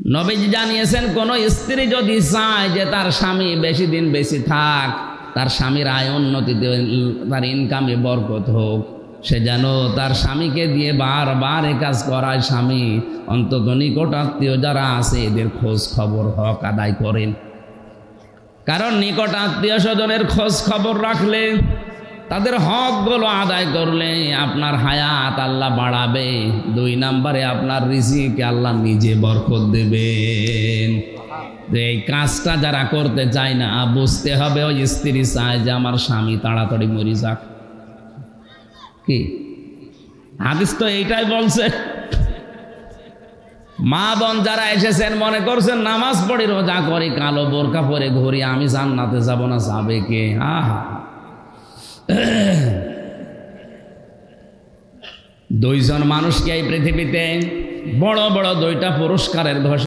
নবীজি জানিয়েছেন কোন স্ত্রী যদি চায় যে তার স্বামী বেশি দিন বেশি থাক, তার স্বামীর আয় উন্নতিতে, তার ইনকামে বরকত হোক, সে যেন তার স্বামীকে দিয়ে বারবার এ কাজ করায়। স্বামী অন্তত নিকট আত্মীয় যারা আছে এদের খোঁজ খবর হক আদায় করেন। কারণ নিকট আত্মীয় স্বজনের খোঁজ খবর রাখলে, তাদের হকগুলো আদায় করলে আপনার হায়াত আল্লাহ বাড়াবে। 2 নম্বরে আপনার রিজিকে আল্লাহ নিজে বরকত দেবেন। এই কাজটা যারা করতে চায় না, বুঝতে হবে ওই স্ত্রী চায় যে আমার স্বামী তাড়াতাড়ি মরে যাক। কি হাদিস তো এইটাই বলছে। মা বোন যারা এসেছেন মনে করছেন নামাজ পড়ি রোজা করি কালো বোরকা পরে ঘুরি, আমি জান্নাতে যাব না, যাবে কে? আহা, 2 জন মানুষকে এই পৃথিবীতে বড় বড় 2টা পুরস্কারের ঘোষণা